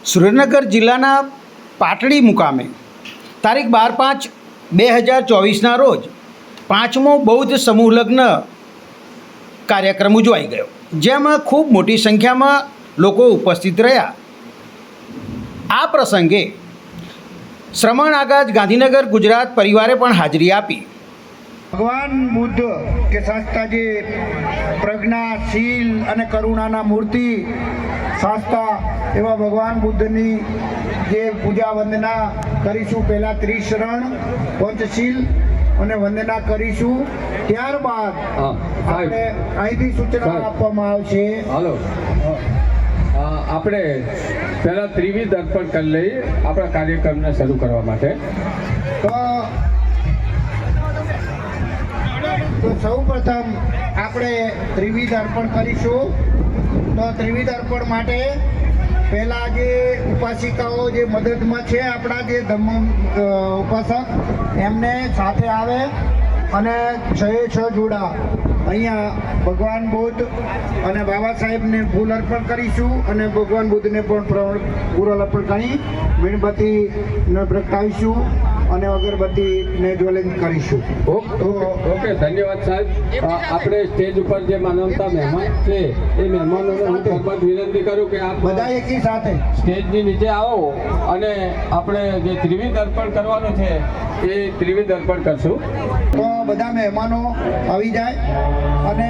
સુરેન્દ્રનગર જિલ્લાના પાટડી મુકામે તારીખ 12/5/2024ના રોજ 5મો બૌદ્ધ સમૂહ લગ્ન કાર્યક્રમ ઉજવાઈ ગયો, જેમાં ખૂબ મોટી સંખ્યામાં લોકો ઉપસ્થિત રહ્યા. આ પ્રસંગે શ્રમણ આગાજ ગાંધીનગર ગુજરાત પરિવારે પણ હાજરી આપી. ભગવાન બુદ્ધ કે શાસ્તા જે પ્રજ્ઞા, શીલ અને કરુણાના મૂર્તિ શાસ્તા એવા ભગવાન બુદ્ધની જે પૂજા વંદના કરીશું. પહેલાં ત્રિશરણ પંચશીલ અને વંદના કરીશું, ત્યારબાદ આપણે અહીંથી સૂચના આપવામાં આવશે. હાલો, આપણે પહેલાં ત્રિવિધ અર્પણ કરી લઈએ આપણા કાર્યક્રમને શરૂ કરવા માટે. તો સૌ પ્રથમ આપણે ત્રિવિધ અર્પણ કરીશું. તો ત્રિવિધ અર્પણ માટે પહેલાં જે ઉપાસિકાઓ જે મદદમાં છે, આપણા જે ધમ્મ ઉપાસક, એમને સાથે આવે અને 6 જોડા અહીંયા ભગવાન બુદ્ધ અને બાબા સાહેબને ફૂલ અર્પણ કરીશું અને ભગવાન બુદ્ધને પણ ફૂલ અર્પણ કરી મીણબત્તીને પ્રગટાવીશું અને અગરબત્તીને જ્વલન કરીશું. ઓકે, ધન્યવાદ સાહેબ. આપણે સ્ટેજ ઉપર જે માનવતા મહેમાન છે એ મહેમાનોને હું ખૂબ વિનંતી કરું કે આપ બધા એકી સાથે સ્ટેજની નીચે આવો અને આપણે જે ત્રિવિધ અર્પણ કરવાનું છે એ ત્રિવિધ અર્પણ કરશું. તો બધા મહેમાનો આવી જાય અને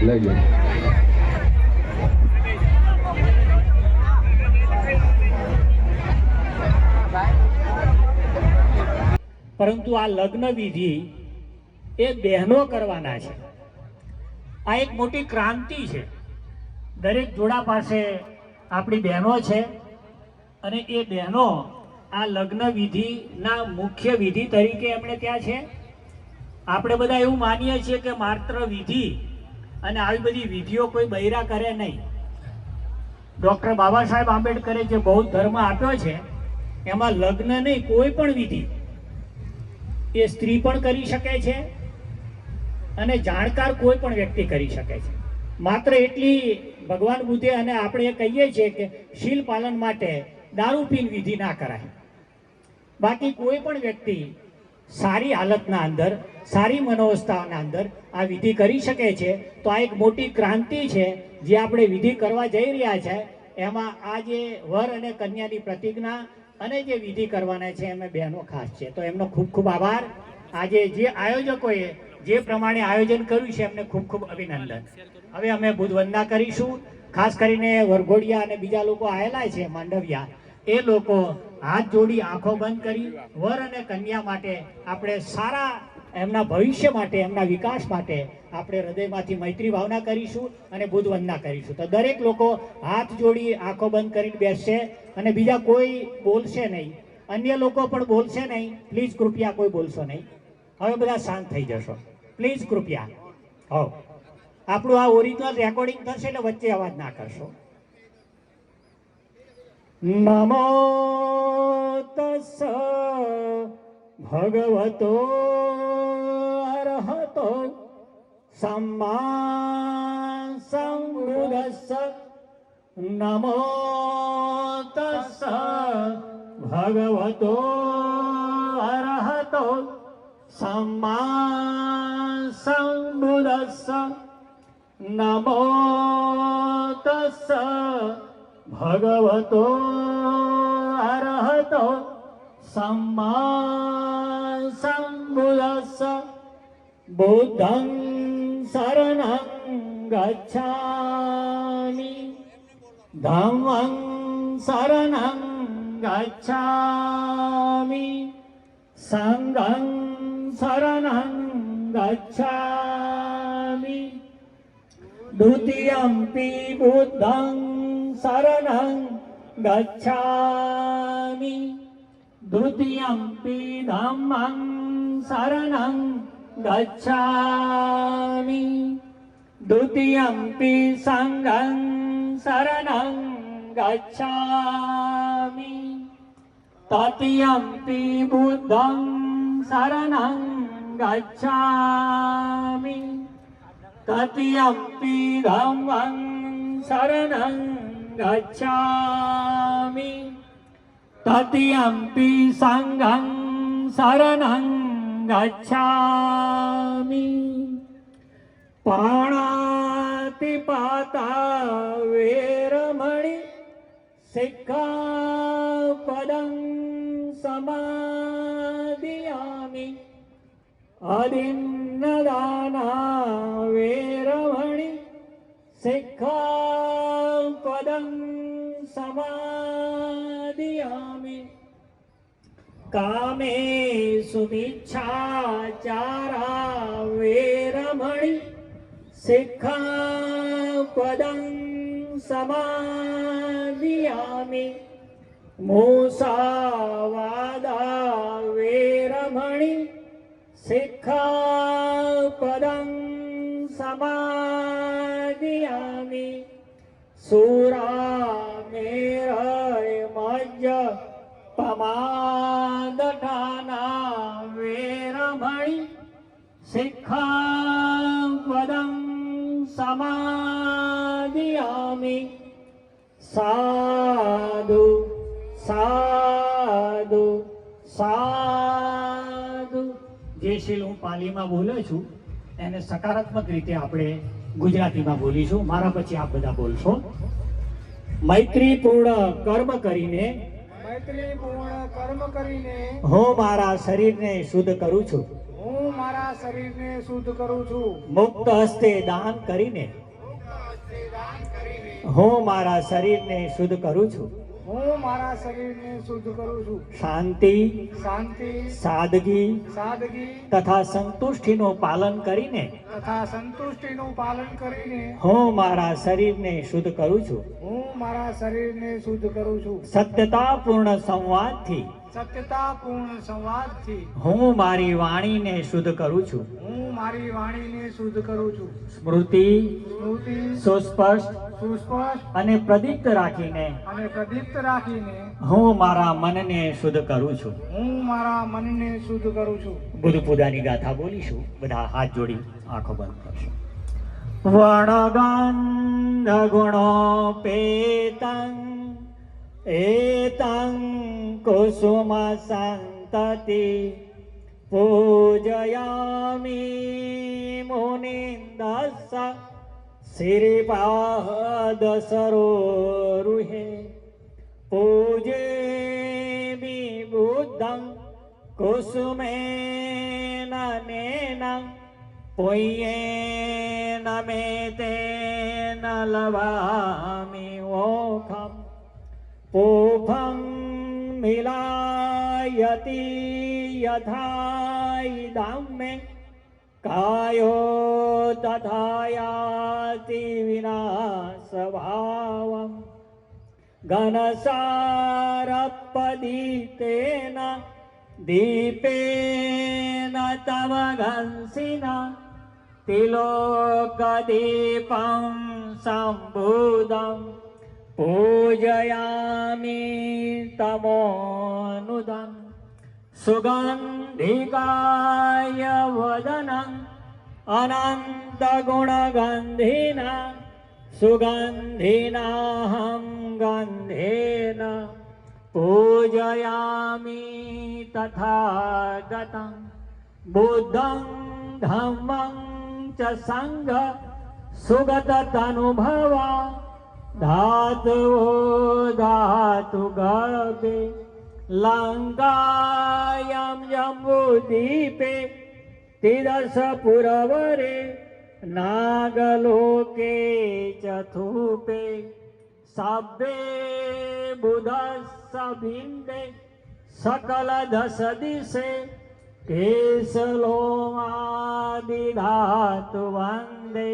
લઈ લો. પરંતુ આ લગ્ન વિધિ એ બહેનો કરવાના છે. આ એક મોટી ક્રાંતિ છે. દરેક જોડા પાસે આપણી બહેનો છે અને એ બહેનો આ લગ્ન વિધિના મુખ્ય વિધિ તરીકે એમણે ત્યાં છે. આપણે બધા એવું માનીએ છીએ કે માત્ર વિધિ અને આવી બધી વિધિઓ કોઈ બૈરા કરે નહીં. ડૉક્ટર બાબા સાહેબ આંબેડકરે જે બૌદ્ધ ધર્મ આપ્યો છે એમાં લગ્ન નહીં, કોઈ પણ વિધિ એ સ્ત્રી પણ કરી શકે છે અને જાણકાર કોઈ પણ વ્યક્તિ કરી શકે છે. માત્ર એટલી ભગવાન બુદ્ધે અને આપણે કહીએ છીએ કે શીલ પાલન માટે દારૂ પીને વિધિ ના કરાય. બાકી કોઈ પણ વ્યક્તિ સારી હાલતના અંદર, સારી મનોવસ્થાના અંદર આ વિધિ કરી શકે છે. તો આ એક મોટી ક્રાંતિ છે જે આપણે વિધિ કરવા જઈ રહ્યા છે. એમાં આ જે વર અને કન્યાની પ્રતિજ્ઞા અને જે વિધિ કરવાના છે એમાં બહેનો ખાસ છે. તો એમનો ખૂબ ખૂબ આભાર. આજે જે આયોજકોએ જે પ્રમાણે આયોજન કર્યું છે એમને ખૂબ ખૂબ અભિનંદન. હવે અમે બુધ વંદના કરીશું. ખાસ કરીને વરઘોડિયા અને બીજા લોકો આવેલા છે માંડવિયા, એ લોકો હાથ જોડી આંખો બંધ કરી વર અને કન્યા માટે આપણે સારા એમના ભવિષ્ય માટે, એમના વિકાસ માટે આપણે હૃદયમાંથી મૈત્રી ભાવના કરીશું અને બુધ વંદના કરીશું. તો દરેક લોકો હાથ જોડી આંખો બંધ કરીને બેસશે અને બીજા કોઈ બોલશે નહીં, અન્ય લોકો પણ બોલશે નહીં. પ્લીઝ કૃપયા કોઈ બોલશો નહીં. હવે બધા શાંત થઈ જશો પ્લીઝ કૃપયા. હો, આપણું આ ઓરિજિનલ રેકોર્ડિંગ થશે એટલે વચ્ચે અવાજ ના કરશો. નમો તસ્સ ભગવતો અરહતો સમ્મા સંબુદ્ધસ્સ. નમો તસ્સ ભગવતો અરહતો સમ્મા સંબુદ્ધસ્સ. નમો તસ્સ ભગવતો અરહતો સમ્મા સંબુદ્ધસ્સ. બુદ્ધં શરણં ગચ્છામિ, ધમ્મં શરણં ગચ્છામિ, સંઘં શરણં ગચ્છામિ. द्वितीयम्पि बुद्धं शरणं गच्छामि, द्वितीयम्पि धम्मं शरणं गच्छामि, द्वितीयम्पि संघं शरणं गच्छामि, तृतीयम्पि बुद्धं शरणं गच्छामि, तृतीयम्पि धम्मं शरणं गच्छामि, तृतीयम्पि संघं शरणं गच्छामि. पाणातिपाता वेरमणि सिक्खापदं समादियामि. अदिन्नदाना वेरमणि सिक्खापदं समादियामि. कामेषु मिच्छाचारा वेरमणि सिक्खापदं समादियामि. मूसावादा वेरमणि सिक्खापदं समादियामि. सूरामेरय मज्ज पमादठाना वेरमणि सिक्खापदं समादियामि. साधु साधु साधु. જે શીલ હું પાલીમાં બોલું છું એને સકારાત્મક રીતે આપણે ગુજરાતીમાં બોલીશું. મારા પછી આપ બધા બોલશો. મૈત્રીપૂર્ણ કર્મ કરીને હું મારા શરીરને શુદ્ધ કરું છું. મુક્ત હસ્તે દાન કરીને હું મારા શરીરને શુદ્ધ કરું છું. શાંતિ સાદગી તથા સંતુષ્ટિનું પાલન કરીને હું મારા શરીરને શુદ્ધ કરું છું. સત્યતાપૂર્ણ સંવાદથી હું મારી વાણીને શુદ્ધ કરું છું. સ્મૃતિ સુસ્પષ્ટ અને પ્રદીપ્ત રાખીને હું મારા મનને શુદ્ધ કરું છું. બુદ્ધ પૂજાની ગાથા બોલીશું. બધા હાથ જોડી આંખો બંધ કરશો. વણગંધ ગુણોપેતં એતં કુસુમ સંતતિ પૂજયામિ મુનિન્દસ્સ શ્રીપાદ સરોરુહે પૂજેમિ બુદ્ધં કુસુમેન નેન પુણ્યેન મેતેન લવામિ મોક્ષં પૂફં મિલાયતિ યથા ઇદં મે કાયો તથા યાતિ વિનાશભાવં ઘનસારપદિતેન દીપેન તવ ઘંસિના તિલોકદીપં સંબુદં પૂજયામિ તમોનુદં સુગંધિકાય વદનં અનંતગુણગંધિના સુગંધિનાહં ગંધેન પૂજયામિ તથાગતં બુદ્ધં ધમ્મં ચ સંઘ સુગતતનુભવા ધાતુઓ ધાતુ ગર્ભે લંકાયં જંબુદીપે તિદશ પુરવરે નાગલોકે ચથુપે સભ્યે બુધસ્સ બિંદે સકલ દશ દિશે કેશલોમાદિધાતુ વંદે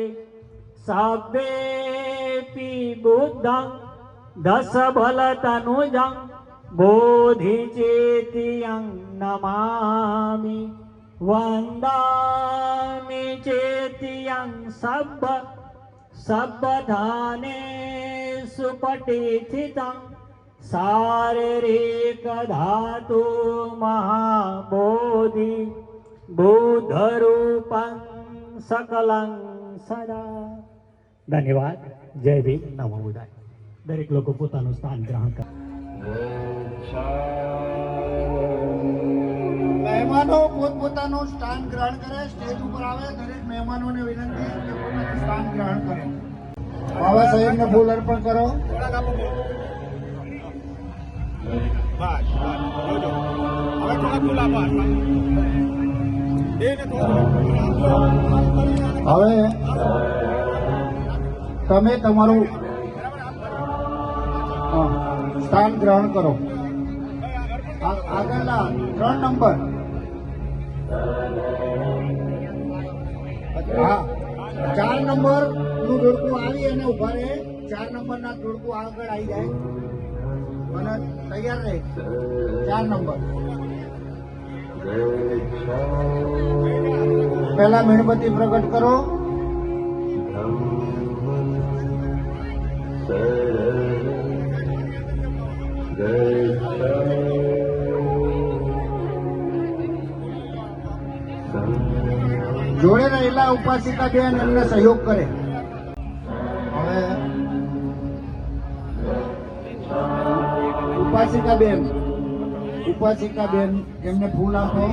સભ્યેપી બુદ્ધં દશ બલતનુજં બોધિચેતિયં નમામિ વંદામિ ચેતિયં સબ્બધાનેષુ પટિસ્થિતં શારીરિક ધાતુ મહાબોધિ બુદ્ધરૂપં સકલં સદા. ધન્યવાદ. જય ભીમ. નમો બુદ્ધાય. દરેક લોકો પોતાનું સ્થાન ગ્રહણ કરે. મહેમાનો પોતપોતાનું સ્થાન ગ્રહણ કરે. સ્ટેજ ઉપર આવે દરેક મહેમાનોને વિનંતી કે પોતાનું સ્થાન ગ્રહણ કરે. બાબા સાહેબને ફૂલ અર્પણ કરો. હવે તમે તમારું સ્થાન ગ્રહણ કરો. આગળના 3 નંબર. હા, 4 નંબર નું જોડકું આવી અને ઉભા રહે. 4 નંબરના જોડકું આગળ આવી જાય અને તૈયાર રહે. 4 નંબર. પહેલા મીણબત્તી પ્રગટ કરો. જોડે રહેલા ઉપાસિકા બેન એમને સહયોગ કરે. હવે ઉપાસિકા બેન એમને ફૂલ આપો.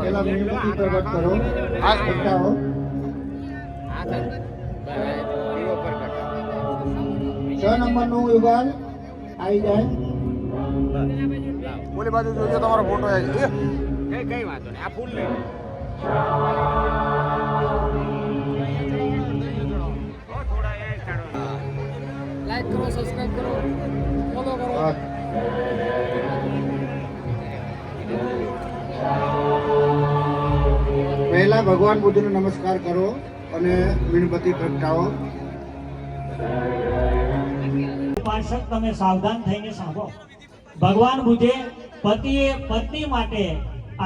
પેલા મીણબત્તી પ્રગટ કરો. બતાવો. 6 નંબરનું યુગલ આવી જાય. બોલી બાજુ જોજો તમારો ફોટો આવી જાય. કઈ વાંધો નહીં. આ ફૂલ લઈ લાઈક કરો, સબસ્ક્રાઇબ કરો, ફોલો કરો. પહેલા ભગવાન બુદ્ધને નમસ્કાર કરો અને મીણબત્તી પ્રગટાવો. ઉપાસક તમે સાવધાન થઈને સાંભળો. ભગવાન બુદ્ધે પતિએ પત્ની માટે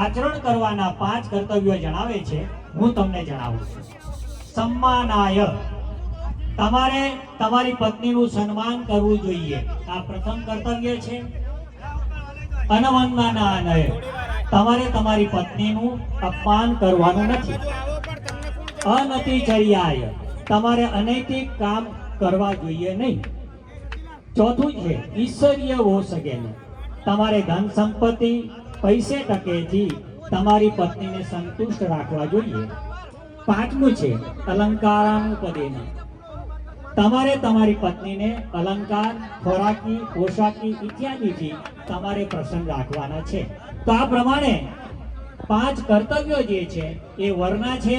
આચરણ કરવાના 5 કર્તવ્યો જણાવે છે. હું તમને જણાવું છું. સમ્માનાય, તમારે તમારી પત્નીનું સન્માન કરવું જોઈએ. આ પ્રથમ કર્તવ્ય છે. અનવંદનાય, તમારે તમારી પત્નીનું અપમાન કરવાનું નથી. અનતિચર્યાય, તમારે અનૈતિક કામ કરવા જોઈએ નહીં. ચોથું છે ઈશ્વરીય હો શકે નહીં. તમારે ધન સંપત્તિ પૈસે ટકેથી તમારી પત્નીને સંતુષ્ટ રાખવા જોઈએ. પાંચમું છે અલંકારાનુપદેન. તમારે તમારી પત્નીને અલંકાર, ખોરાકી, પોશાકી ઇત્યાદિથી તમારે પ્રસન્ન રાખવાના છે. તો આ પ્રમાણે 5 કર્તવ્યો જે છે એ વરના છે.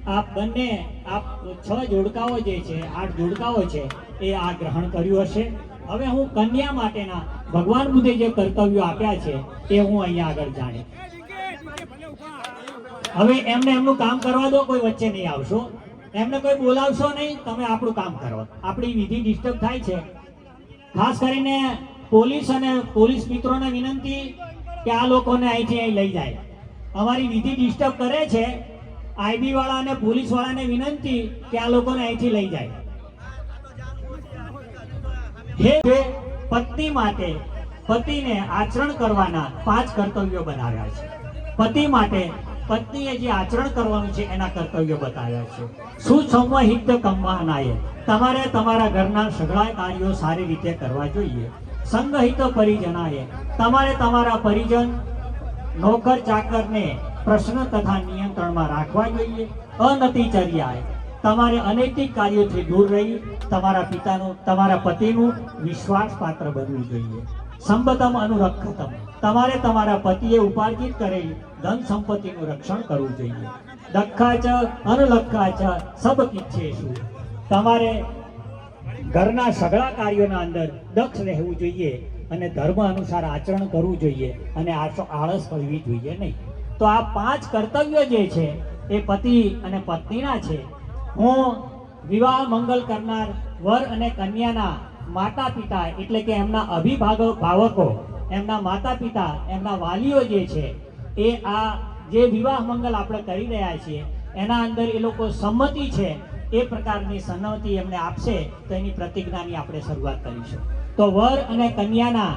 આ બંને આ 6 જોડકાઓ જે છે, 8 જોડકાઓ છે એ આ ગ્રહણ કર્યું હશે. હવે હું કન્યા માટેના ભગવાન બુદ્ધે જે કર્તવ્યો આપ્યા છે એ હું અહીંયા આગળ જાણીશ. હવે એમને એમનું કામ કરવા દો, કોઈ વચ્ચે નહીં આવશો, એમને કોઈ બોલાવશો નહીં, તમે આપણું કામ કરો. આપણી વિધિ ડિસ્ટર્બ થાય છે. ખાસ કરીને પોલીસ અને પોલીસ મિત્રોને વિનંતી કે આ લોકોને અહીંથી અહીં લઈ જાય. અમારી વિધિ ડિસ્ટર્બ કરે છે. આઈબી વાળા અને પોલીસ વાળાને વિનંતી કે આ લોકોને અહીંથી લઈ જાય. હે પત્ની માટે પતિને આચરણ કરવાના 5 કર્તવ્યો બનાવ્યા છે. પતિ માટે પત્નીએ જે આચરણ કરવાનું છે એના કર્તવ્યો બતાવ્યા છે. સુસંવહિત કમ્માનાય, તમારે તમારા ઘરના સઘળા કાર્યો સારી રીતે કરવા જોઈએ. સંગહિત પરિજનાય, તમારે તમારા પરિજન, નોકર ચાકરને પ્રશ્ન તથા નિયંત્રણમાં રાખવા જોઈએ. અનતિચર્યાય, તમારે અનૈતિક કાર્યોથી દૂર રહી તમારા પતિનું વિશ્વાસપાત્ર બનવું જોઈએ. સંબતમ અનુરક્ષતમ, તમારે તમારા પતિએ ઉપાર્જિત કરેલી ધન સંપત્તિનું રક્ષણ કરવું જોઈએ. દક્ષાચ અનલક્ષાચ સબ કિચ્છેષુ, તમારે ઘરના સઘળા કાર્યોના અંદર દક્ષ રહેવું જોઈએ અને ધર્મ અનુસાર આચરણ કરવું જોઈએ અને આળસ કરવી જોઈએ નહીં. તો આ 5 કર્તવ્યો જે છે એ પતિ અને પત્નીના છે. હું વિવાહ મંગલ કરનાર વર અને કન્યાના માતા પિતા એટલે કે એમના અભિભાવકો, એમના માતા પિતા, એમના વાલીઓ જે છે એ આ જે વિવાહ મંગલ આપણે કરી રહ્યા છીએ એના અંદર એ લોકો સંમતિ છે એ પ્રકારની સંમતિ એમને આપશે તો એની પ્રતિજ્ઞાની આપણે શરૂઆત કરીશું. તો વર અને કન્યાના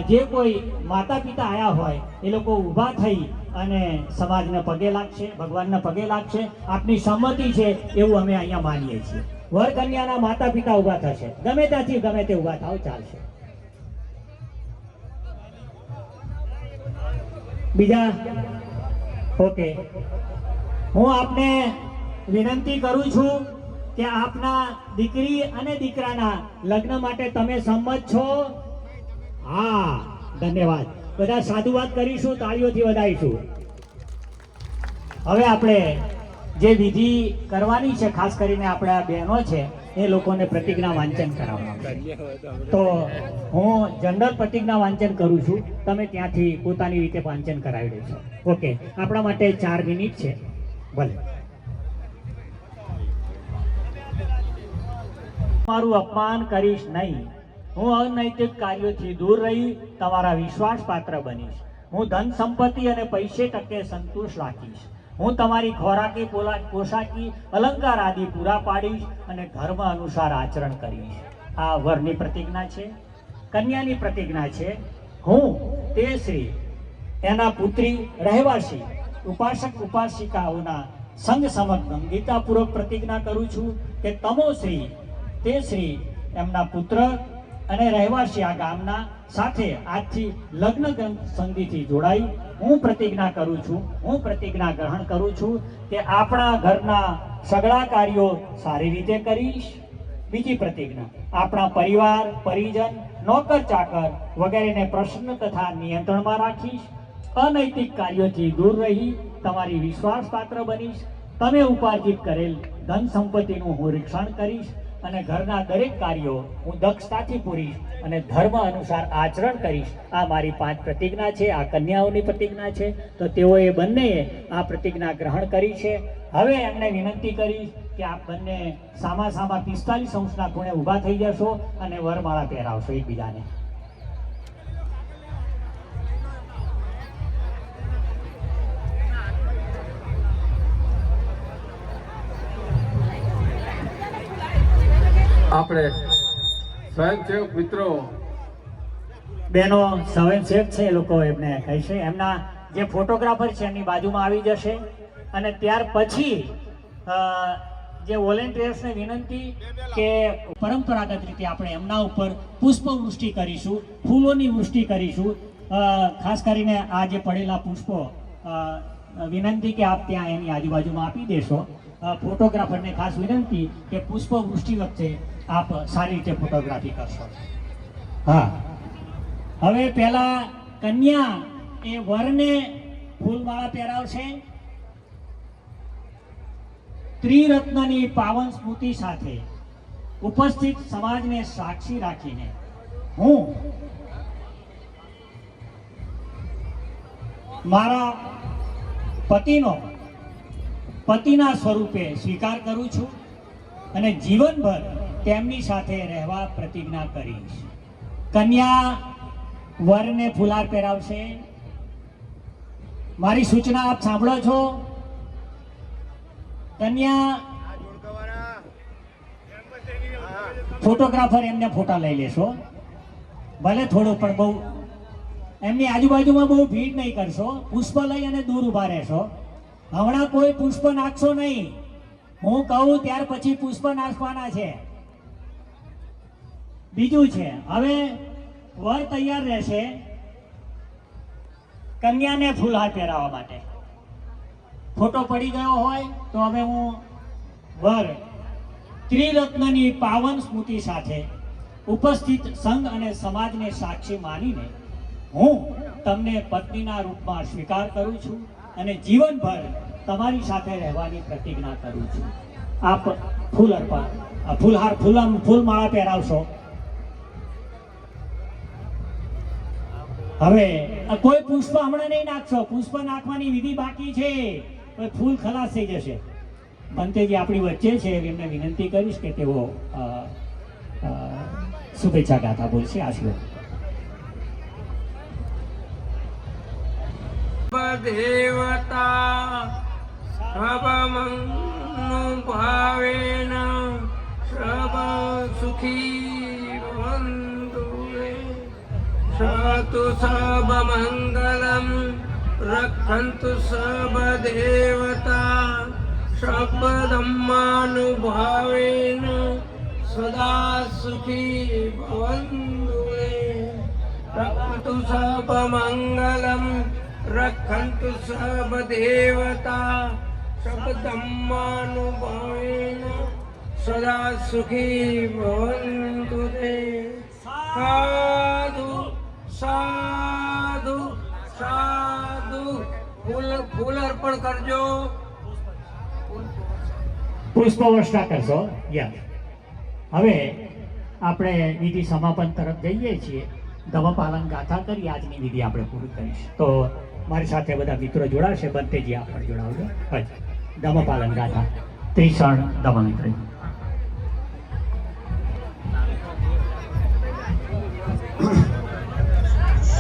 જે કોઈ માતા પિતા આયા હોય એ લોકો ઊભા થઈ અને સમાજને પગે લાગશે, ભગવાનને પગે લાગશે. આપની સંમતિ છે એવું અમે અહીંયા માનીએ છીએ. વર કન્યાના માતા પિતા ઊભા થશે, ગમે ત્યાંથી ગમે તે ઊભા થાવ ચાલશે. બીજા ઓકે, હું આપને વિનંતી કરું છું કે આપના દીકરી અને દીકરાના લગ્ન માટે તમે સંમત છો? હા, ધન્યવાદ. બધા સાધુવાદ કરીશું, તાળીઓથી વધાવીશું. હવે આપણે જે વિધિ કરવાની છે, ખાસ કરીને આપણા બહેનો છે એ લોકોને પ્રતિજ્ઞા વાંચન કરાવવાનું. તો હું જનરલ પ્રતિજ્ઞા વાંચન કરું છું, તમે ત્યાંથી પોતાની રીતે વાંચન કરાવી દેશો. ઓકે, આપણા માટે 4 મિનિટ છે. ભલે. મારું અપમાન કરીશ નહીં. હું અનૈતિક કાર્યોથી દૂર રહી તમારા વિશ્વાસ પાત્ર બનીશ. હું ધન સંપત્તિ અને પૈસે ટકે સંતુષ્ટ રાખીશ. હું તમારી ખોરાકી, પોશાકી, અલંકાર આદિ પૂરા પાડીશ અને ધર્મ અનુસાર આચરણ કરીશ. આ વરની પ્રતિજ્ઞા છે. કન્યાની પ્રતિજ્ઞા છે, હું તે શ્રી એના પુત્રી રહેવાસી ઉપાસક ઉપાસિકાઓના સંગ સમગ્ર ગીતાપૂર્વક પ્રતિજ્ઞા કરું છું કે તમો શ્રી તે શ્રી એમના પુત્ર અને રહેવાસી આ ગામના સાથે આજથી લગ્ન સંધિથી જોડાઈ હું પ્રતિજ્ઞા કરું છું, હું પ્રતિજ્ઞા ગ્રહણ કરું છું કે આપણા ઘરના સગળા કાર્યો સારી રીતે કરીશ. બીજી પ્રતિજ્ઞા, આપણા પરિવાર, પરિજન, નોકર ચાકર વગેરેને પ્રસન્ન તથા નિયંત્રણમાં રાખીશ. અનૈતિક કાર્યોથી દૂર રહી તમારી વિશ્વાસપાત્ર બનીશ. તમે ઉપાર્જિત કરેલ ધન સંપત્તિનું હું રક્ષણ કરીશ અને ઘરના દરેક કાર્યો હું દક્ષતાથી પૂરીશ અને ધર્મ અનુસાર આચરણ કરીશ. આ મારી 5 પ્રતિજ્ઞા છે. આ કન્યાઓની પ્રતિજ્ઞા છે. તો તેઓએ બંનેએ આ પ્રતિજ્ઞા ગ્રહણ કરી છે. હવે એમને વિનંતી કરીશ કે આપ બંને સામા 45 અંશના ખૂણે ઊભા થઈ જશો અને વરમાળા પહેરાવશો એકબીજાને. આપણે સ્વયંસેવક મિત્રો બહેનો સ્વયંસેવક છે એ લોકો એમને કહીશે, એમના જે ફોટોગ્રાફર છે એમની બાજુમાં આવી જશે અને ત્યાર પછી જે વોલેન્ટિયર્સને વિનંતી કે પરંપરાગત રીતે આપણે એમના ઉપર પુષ્પવૃષ્ટિ કરીશું, ફૂલોની વૃષ્ટિ કરીશું. ખાસ કરીને આ જે પડેલા પુષ્પો વિનંતી કે આપ ત્યાં એની આજુબાજુમાં આપી દેશો. ફોટોગ્રાફરને ખાસ વિનંતી કે પુષ્પવૃષ્ટિ વખતે આપ સારી રીતે ફોટોગ્રાફી કરશો. હા, હવે પહેલા કન્યા એ વરને ફૂલમાળા પહેરાવશે. ત્રિરત્નની પાવન સ્મૃતિ સાથે ઉપસ્થિત સમાજને સાક્ષી રાખીને હું મારા પતિના સ્વરૂપે સ્વીકાર કરું છું અને જીવનભર તેમની સાથે રહેવા પ્રતિજ્ઞા કરીશ. કન્યા વરને ફુલાર પહેરાવશે. મારી સૂચના આપ સાંભળો છો. કન્યા ફોટોગ્રાફર એમને ફોટા લઈ લેશો, ભલે થોડો, પણ બહુ એમની આજુબાજુમાં બહુ ભીડ નહીં કરશો. પુષ્પ લઈ અને દૂર ઊભા રહેશો. હમણાં કોઈ પુષ્પ નાખશો નહીં. હું કહું ત્યાર પછી પુષ્પ નાખવાના છે. બીજું છે, હવે વર તૈયાર રહેશે કન્યાને ફૂલહાર પહેરાવવા માટે. ફોટો પડી ગયો હોય તો હવે હું વર ત્રિરત્નની પાવન સ્મૃતિ સાથે ઉપસ્થિત સંઘ અને સમાજને સાક્ષી માનીને હું તમને પત્નીના રૂપમાં સ્વીકાર કરું છું અને જીવનભર તમારી સાથે રહેવાની પ્રતિજ્ઞા કરું છું. આપ ફૂલમાળા પહેરાવશો. હવે કોઈ પુષ્પ હમણાં નહીં નાખશો. પુષ્પ નાખવાની વિધિ બાકી છે. ફૂલ ખલાસ થઈ જશે. બંતેજી આપણી વચ્ચે છે, એમને વિનંતી કરીશ કે તેઓ શુભેચ્છા ગાથા બોલશે. આશીર્વાદ. દેવતા ભાવેન સર્વ સુખી ભવન્તુ સતુ સર્વ મંગલમ રક્ષन्तु સર્વ દેવતા સર્વધમ્માનુભાવેન સદા સુખી ભવન્તુ રક્ષन्तु સર્વ મંગલમ રક્ષन्तु સર્વ દેવતા સર્વધમ્માનુભાવેન સદા સુખી ભવન્તુ તે. સાધુ સાધુ સાધુ. ફૂલ અર્પણ કરજો. પુષ્પવર્ષા કરશો. હવે આપણે વિધિ સમાપન તરફ જઈએ છીએ. ધમપાલન ગાથા કરી આજની વિધિ આપણે પૂરી કરીશ. તો મારી સાથે બધા મિત્રો જોડાશે. બંતેજી આપ પણ જોડાવજો. ધમપાલન ગાથા ત્રિશણ દમમિત્ર.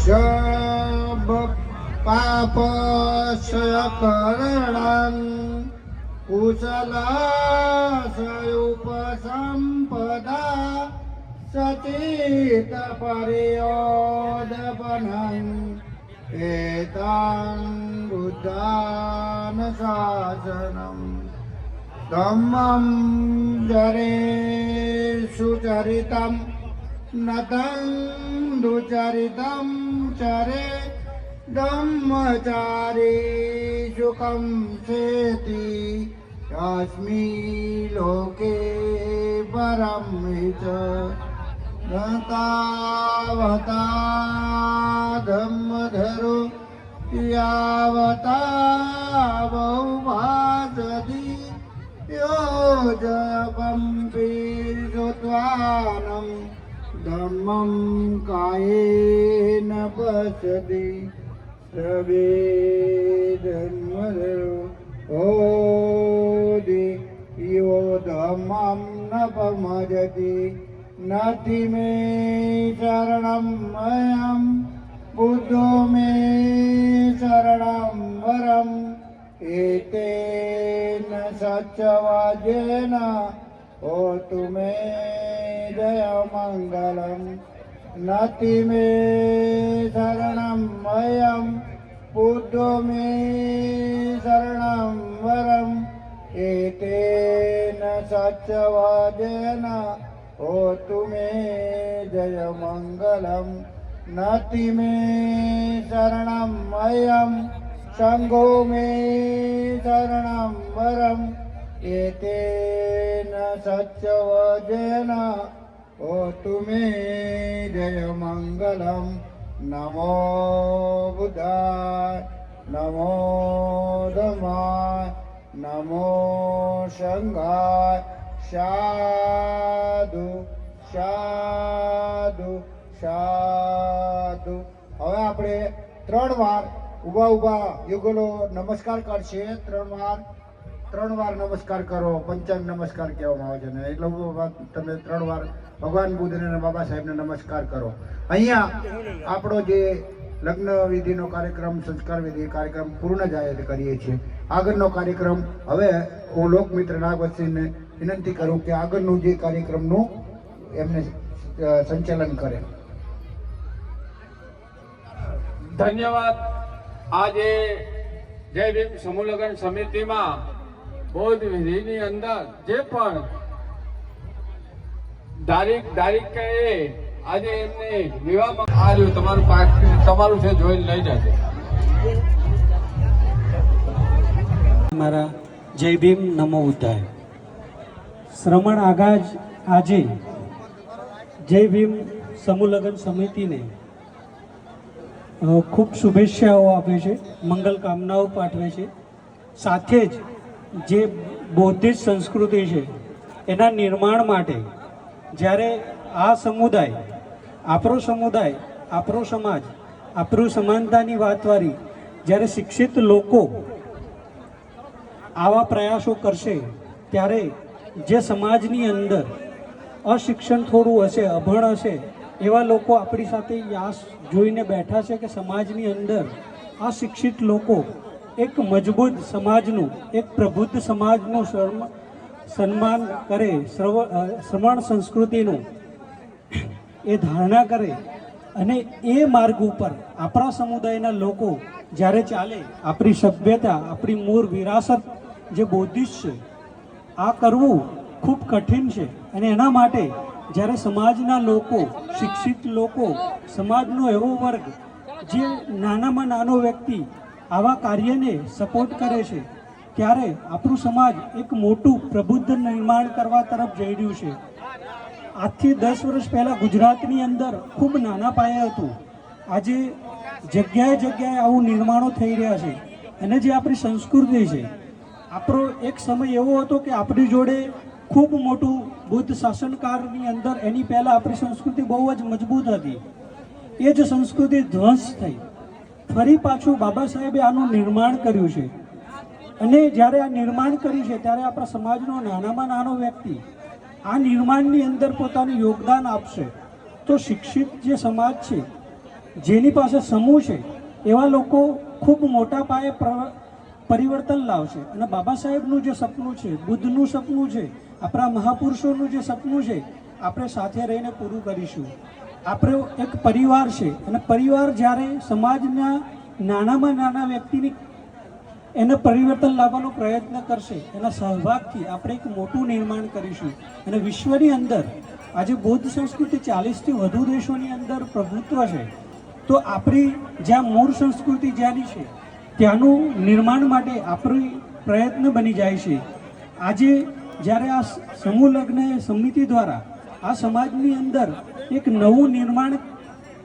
સબ પાપ સકરણં કુશલ ઉપસંપદા સચિત પર્યોદપનં એતાન બુદ્ધાન શાસનમ ધમ્મં જરે સુચરિતમ નતં દુચરિતમ ચરે ધમ્મચારી સુખમ સેતિ તસ્મિ લોકે પરમ ચ તાવતા ધમ્મધરો યાવતા બહુભાસતિ યોજપંપી સુત્વાનમ ધમ્મં કાયેન પશ્યતિ સર્વે ધર્મધરો ઓદિ યો ધમ્મં ન પમજતિ નતિ મે શરણં મયં બુદ્ધો મે શરણં વરમ એતેન સચ્ચવાજ્યેન હોતુ મે જય મંગલમ. નતિ મે શરણં મયં બુદ્ધો મે શરણં વરમ એતેન સચ્ચવાજ્યેન હોતુ મે જય મંગલમ. નતિ મે શરણં મયં संघो मे शरणं वरम् एतेन सत्यवदेन होतु मे जयमङ्गलं नमो बुद्धाय नमो धम्माय नमो संघाय साधु साधु साधु। હવે આપણે 3 વાર ઊભા યુગલો નમસ્કાર કરશે। 3 વાર નમસ્કાર કરો, પંચાંગ નમસ્કાર કહેવામાં આવે છે ને, એટલે તમે 3 વાર ભગવાન બુદ્ધને અને બાબા સાહેબને નમસ્કાર કરો। અહીંયા આપણો જે લગ્ન વિધિનો કાર્યક્રમ, સંસ્કાર વિધિ કાર્યક્રમ પૂર્ણ જાય કરીએ છીએ। આગળનો કાર્યક્રમ હવે હું લોકમિત્ર નાગવતસિંહને વિનંતી કરું કે આગળનું જે કાર્યક્રમનું એમને સંચાલન કરે। ધન્યવાદ। આજે જય ભીમ સમૂહ લગ્ન સમિતિમાં બૌદ્ધ વિધિની અંદર જે પણ તારીખે આજે એમને વિવાહમાં આ રહ્યું તમારું છે, જોઈને લઈ જશે। મારા જય ભીમ નમો બુદ્ધાય। શ્રમણ આગાજ આજે જય ભીમ સમૂહ લગ્ન સમિતિને ખૂબ શુભેચ્છાઓ આપે છે, મંગલ કામનાઓ પાઠવે છે। સાથે જ જે બૌદ્ધિસ્ટ સંસ્કૃતિ છે એના નિર્માણ માટે જ્યારે આ સમુદાય, આપણો સમાજ, આપણું સમાનતાની વાતવાળી જ્યારે શિક્ષિત લોકો આવા પ્રયાસો કરશે ત્યારે જે સમાજની અંદર અશિક્ષણ થોડું હશે, અભણ હશે, એવા લોકો આપણી સાથે યાસ જોઈને બેઠા છે કે સમાજની અંદર આ શિક્ષિત લોકો એક મજબૂત સમાજનું, એક પ્રબુદ્ધ સમાજનું સન્માન કરે, શ્રમણ સંસ્કૃતિનું એ ધારણા કરે અને એ માર્ગ ઉપર આપણા સમુદાયના લોકો જ્યારે ચાલે, આપણી સભ્યતા, આપણી મૂળ વિરાસત જે બૌદ્ધિસ્ટ છે, આ કરવું ખૂબ કઠિન છે। અને એના માટે જ્યારે સમાજના લોકો, શિક્ષિત લોકો, સમાજનો એવો વર્ગ જે નાનામાં નાનો વ્યક્તિ આવા કાર્યને સપોર્ટ કરે છે ત્યારે આપણું સમાજ એક મોટું પ્રબુદ્ધ નિર્માણ કરવા તરફ જઈ રહ્યું છે। આજથી 10 વર્ષ પહેલાં ગુજરાતની અંદર ખૂબ નાના પાયે હતું, આજે જગ્યાએ આવું નિર્માણો થઈ રહ્યા છે। અને જે આપણી સંસ્કૃતિ છે, આપણો એક સમય એવો હતો કે આપણી જોડે ખૂબ મોટું બુદ્ધ શાસનકાળની અંદર એની પહેલાં આપણી સંસ્કૃતિ બહુ જ મજબૂત હતી। એ જ સંસ્કૃતિ ધ્વંસ થઈ, ફરી પાછું બાબા સાહેબે આનું નિર્માણ કર્યું છે। અને જ્યારે આ નિર્માણ કર્યું છે ત્યારે આપણા સમાજનો નાનામાં નાનો વ્યક્તિ આ નિર્માણની અંદર પોતાનું યોગદાન આપશે તો શિક્ષિત જે સમાજ છે, જેની પાસે સમૂહ છે, એવા લોકો ખૂબ મોટા પાયે પરિવર્તન લાવશે। અને બાબા સાહેબનું જે સપનું છે, બુદ્ધનું સપનું છે, આપણા મહાપુરુષોનું જે સપનું છે, આપણે સાથે રહીને પૂરું કરીશું। આપણો એક પરિવાર છે અને પરિવાર જ્યારે સમાજના નાનામાં નાના વ્યક્તિની એને પરિવર્તન લાવવાનો પ્રયત્ન કરશે, એના સહભાગથી આપણે એક મોટું નિર્માણ કરીશું। અને વિશ્વની અંદર આજે બૌદ્ધ સંસ્કૃતિ 40થી વધુ દેશોની અંદર પ્રભુત્વ છે, તો આપણી જ્યાં મૂળ સંસ્કૃતિ જ્યાંની છે ત્યાંનું નિર્માણ માટે આપણી પ્રયત્ન બની જાય છે। આજે જ્યારે આ સમૂહ લગ્ન સમિતિ દ્વારા આ સમાજની અંદર એક નવું નિર્માણ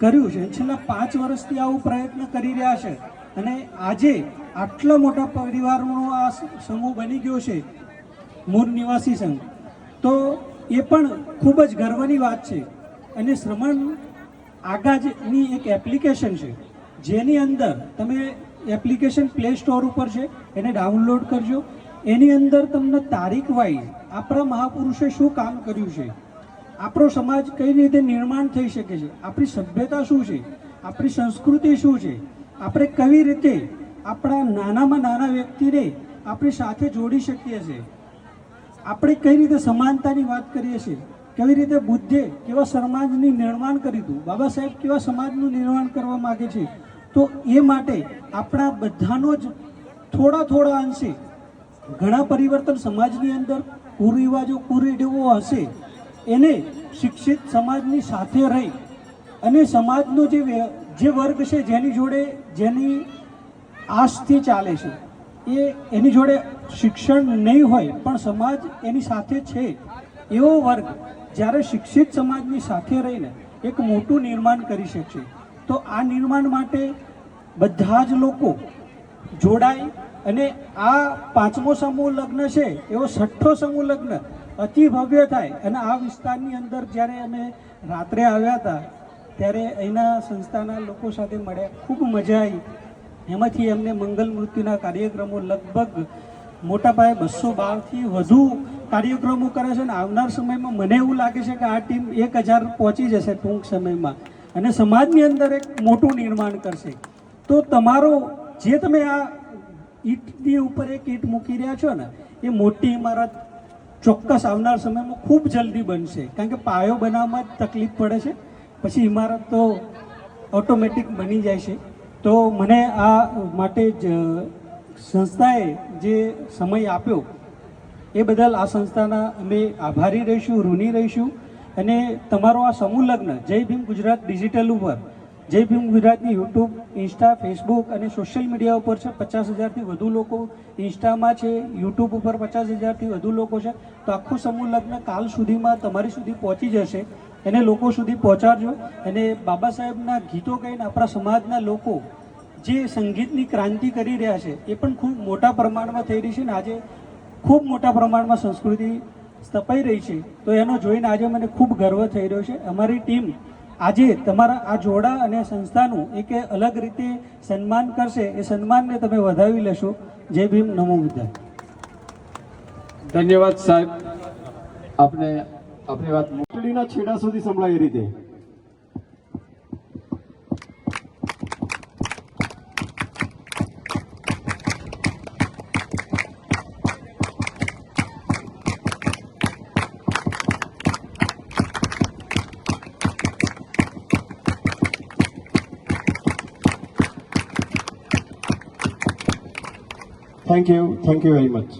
કર્યું છે, છેલ્લા 5 વર્ષથી આવું પ્રયત્ન કરી રહ્યા છે અને આજે આટલા મોટા પરિવારનો આ સમૂહ બની ગયો છે, મૂળ નિવાસી સંઘ, તો એ પણ ખૂબ જ ગર્વની વાત છે। અને શ્રમણ આગાજની એક એપ્લિકેશન છે, જેની અંદર તમે એપ્લિકેશન પ્લે સ્ટોર ઉપર છે, એને ડાઉનલોડ કરજો। એની અંદર તમને તારીખ વાઇઝ આપણા મહાપુરુષે શું કામ કર્યું છે, આપણો સમાજ કઈ રીતે નિર્માણ થઈ શકે છે, આપણી સભ્યતા શું છે, આપણી સંસ્કૃતિ શું છે, આપણે કેવી રીતે આપણા નાનામાં નાના વ્યક્તિને આપણી સાથે જોડી શકીએ છીએ, આપણે કઈ રીતે સમાનતાની વાત કરીએ છીએ, કેવી રીતે બુદ્ધે કેવા સમાજનું નિર્માણ કર્યું હતું, બાબા સાહેબ કેવા સમાજનું નિર્માણ કરવા માગે છે। તો એ માટે આપણા બધાનો જ થોડા અંશે ઘણા પરિવર્તન સમાજની અંદર કુરિવાજો, કુરીતિઓ હશે, એને શિક્ષિત સમાજની સાથે રહી અને સમાજનો જે વર્ગ છે, જેની જોડે જેની આશથી ચાલે છે. એની જોડે શિક્ષણ નહીં હોય પણ સમાજ એની સાથે છે એવો વર્ગ જ્યારે શિક્ષિત સમાજની સાથે રહીને એક મોટું નિર્માણ કરી શકશે. તો આ નિર્માણ માટે બધા જ લોકો જોડાય અને આ 5મો સમૂહ લગ્ન છે એવો 6ઠ્ઠો સમૂહ લગ્ન અતિ ભવ્ય થાય. અને આ વિસ્તારની અંદર જ્યારે અમે રાત્રે આવ્યા હતા ત્યારે અહીંના સંસ્થાના લોકો સાથે મળ્યા, ખૂબ મજા આવી. એમાંથી એમને મંગલ મૂર્તિના કાર્યક્રમો લગભગ મોટા પાયે 212થી વધુ કાર્યક્રમો કરે છે. અને આવનાર સમયમાં મને એવું લાગે છે કે આ ટીમ 1000 પહોંચી જશે ટૂંક સમયમાં અને સમાજની અંદર એક મોટું નિર્માણ કરશે. તો તમારો જે તમે આ ઈંટની ઉપર એક ઈંટ મૂકી રહ્યા છો ને એ મોટી ઇમારત ચોક્કસ આવનાર સમયમાં ખૂબ જલ્દી બનશે. કારણ કે પાયો બનાવવામાં જ તકલીફ પડે છે, પછી ઇમારત તો ઓટોમેટિક બની જાય છે. તો મને આ માટે જ સંસ્થાએ જે સમય આપ્યો એ બદલ આ સંસ્થાના અમે આભારી રહીશું, ઋણી રહીશું. અને તમારો આ સમૂહ લગ્ન જય ભીમ ગુજરાત ડિજિટલ ઉપર, જય ભીમ ગુજરાતની યુટ્યુબ, ઇન્સ્ટા, ફેસબુક અને સોશિયલ મીડિયા ઉપર છે. 50,000થી વધુ લોકો ઇન્સ્ટામાં છે, યુટ્યુબ ઉપર 50,000થી વધુ લોકો છે. તો આખું સમૂહ લગ્ન કાલ સુધીમાં તમારી સુધી પહોંચી જશે. એને લોકો સુધી પહોંચાડજો. અને બાબા સાહેબના ગીતો કહીને આપણા સમાજના લોકો જે સંગીતની ક્રાંતિ કરી રહ્યા છે એ પણ ખૂબ મોટા પ્રમાણમાં થઈ રહી છે. ને આજે ખૂબ મોટા પ્રમાણમાં સંસ્કૃતિ સ્થપાઈ રહી છે. તો એનો જોઈને આજે મને ખૂબ ગર્વ થઈ રહ્યો છે. અમારી ટીમ આજે તમારા આ જોડા અને સંસ્થાનું એક અલગ રીતે સન્માન કરશે. એ સન્માનને તમે વધાવી લેશો. જય ભીમ, નમો બુદ્ધાય. ધન્યવાદ સાહેબ. આપણે આપણી વાત મોકળીના છેડા સુધી સંભળાય એ રીતે. Thank you very much.